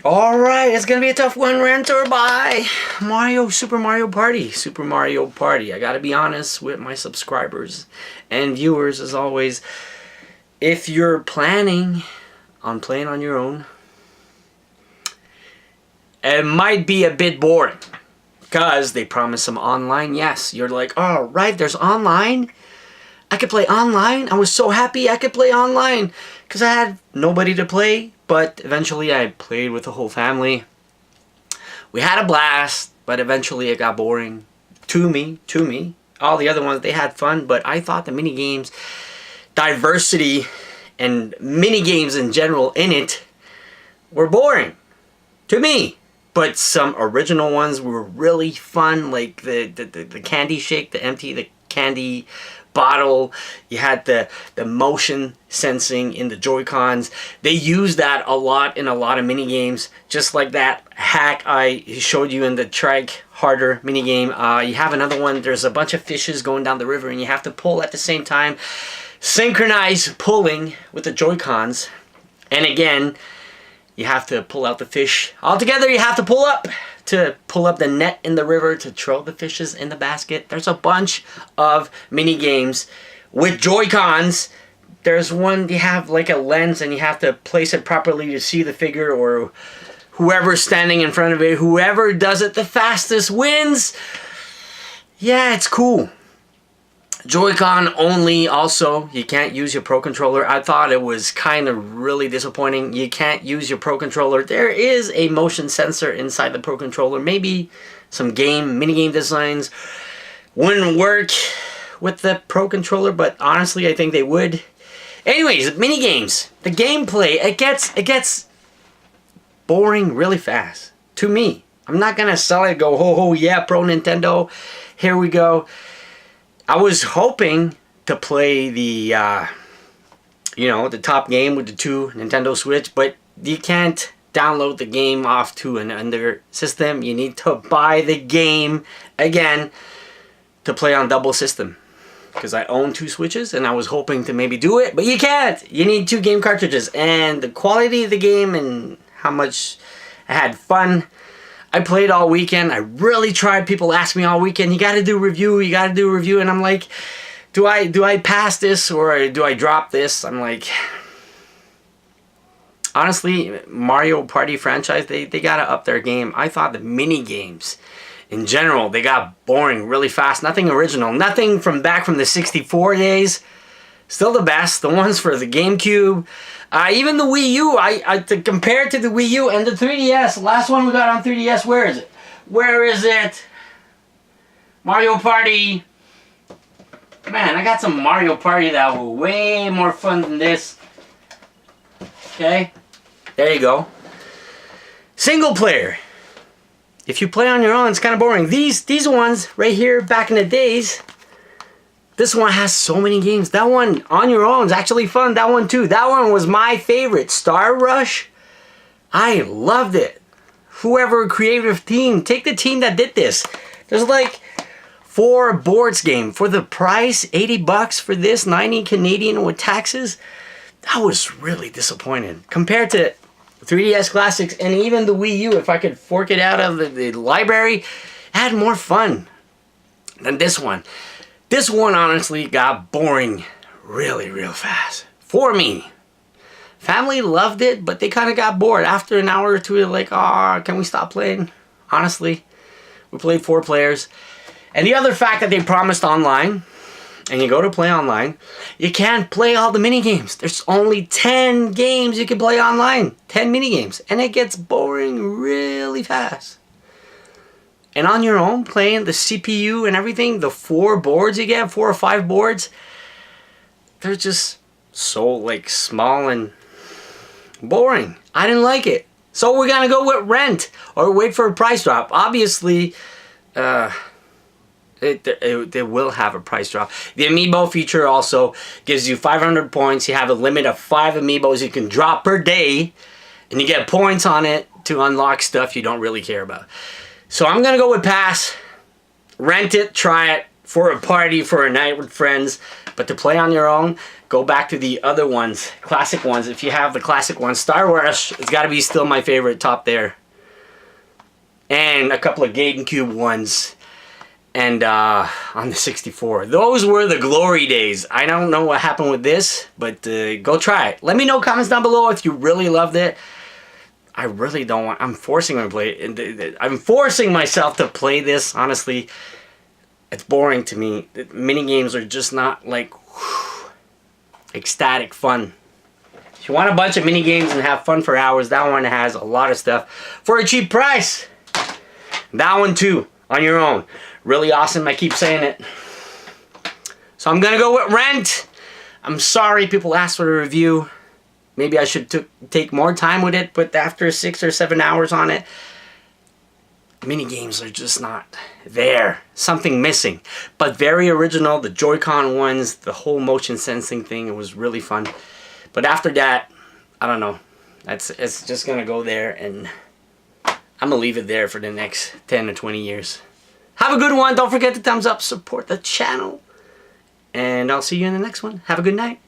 Alright, it's gonna be a tough one, rent or buy. Super Mario Party. Super Mario Party. I gotta be honest with my subscribers and viewers as always. If you're planning on playing on your own, it might be a bit boring. Because they promise some online. Yes, you're like, oh, right, there's online? I could play online? I was so happy I could play online. Because I had nobody to play. But eventually I played with the whole family. We had a blast, but eventually it got boring. To me. All the other ones, they had fun, but I thought the mini games, diversity, and mini games in general in it were boring. To me. But some original ones were really fun, like the candy shake, the candy bottle. You had the motion sensing in the Joy-Cons. They use that a lot in a lot of mini games, just like that hack I showed you in the Trike Harder mini game. You have another one. There's a bunch of fishes going down the river, and you have to pull at the same time. Synchronize pulling with the Joy-Cons, and again, you have to pull out the fish. Altogether, you have to pull up the net in the river to throw the fishes in the basket. There's a bunch of mini games with Joy-Cons. There's one you have like a lens and you have to place it properly to see the figure, or whoever's standing in front of it. Whoever does it the fastest wins. Yeah, it's cool. Joy-Con only also. You can't use your Pro Controller. I thought it was kind of really disappointing. You can't use your Pro Controller. There is a motion sensor inside the Pro Controller. Maybe some mini game designs wouldn't work with the Pro Controller, but honestly I think they would. Anyways, mini games. The gameplay, it gets boring really fast. To me. I'm not gonna sell it, go ho ho yeah, Pro Nintendo. Here we go. I was hoping to play the top game with the 2 Nintendo Switch, but you can't download the game off to another system. You need to buy the game again to play on double system. Because I own 2 Switches and I was hoping to maybe do it, but you can't. You need 2 game cartridges, and the quality of the game and how much I had fun. I played all weekend. I really tried. People ask me all weekend, you gotta do a review, and I'm like, do I pass this or do I drop this? I'm like, honestly, Mario Party franchise, they gotta up their game. I thought the mini games in general, they got boring really fast. Nothing original. Nothing from back from the 64 days. Still the best. The ones for the GameCube. Even the Wii U, compared to the Wii U and the 3DS, the last one we got on 3DS, where is it? Where is it? Mario Party. Man, I got some Mario Party that were way more fun than this. Okay, there you go. Single player. If you play on your own, it's kind of boring. These ones right here, back in the days, this one has so many games. That one on your own is actually fun. That one too. That one was my favorite. Star Rush. I loved it. Whoever creative team. Take the team that did this. There's like 4 boards game. For the price, 80 bucks for this, 90 Canadian with taxes. That was really disappointing. Compared to 3DS Classics and even the Wii U, if I could fork it out of the library, it had more fun than this one. This one honestly got boring really real fast. For me. Family loved it, but they kind of got bored. After an hour or two, they're like, oh, can we stop playing? Honestly, we played 4 players. And the other fact that they promised online, and you go to play online, you can't play all the mini games. There's only 10 games you can play online. 10 mini games. And it gets boring really fast. And on your own, playing the CPU and everything, the 4 boards you get, 4 or 5 boards, they're just so like small and boring. I didn't like it. So we're gonna go with rent or wait for a price drop. Obviously, they will have a price drop. The Amiibo feature also gives you 500 points. You have a limit of 5 Amiibos you can drop per day, and you get points on it to unlock stuff you don't really care about. So I'm gonna go with pass. Rent it, try it. for a party, for a night with friends. But to play on your own, go back to the other ones, classic ones. If you have the classic ones, Star Rush, it's got to be still my favorite, top there. And a couple of GameCube ones. And on the 64. Those were the glory days. I don't know what happened with this, but go try it. Let me know comments down below if you really loved it. I really don't want... I'm forcing my play. I'm forcing myself to play this. Honestly, it's boring to me. Mini games are just not like ecstatic fun. If you want a bunch of mini games and have fun for hours, that one has a lot of stuff for a cheap price. That one too, on your own. Really awesome. I keep saying it. So I'm gonna go with Rent. I'm sorry people asked for a review. Maybe I should take more time with it, but after 6 or 7 hours on it, mini games are just not there. Something missing. But very original. The Joy-Con ones, the whole motion sensing thing, it was really fun. But after that, I don't know. It's just gonna go there, and I'm gonna leave it there for the next 10 or 20 years. Have a good one. Don't forget to thumbs up, support the channel, and I'll see you in the next one. Have a good night.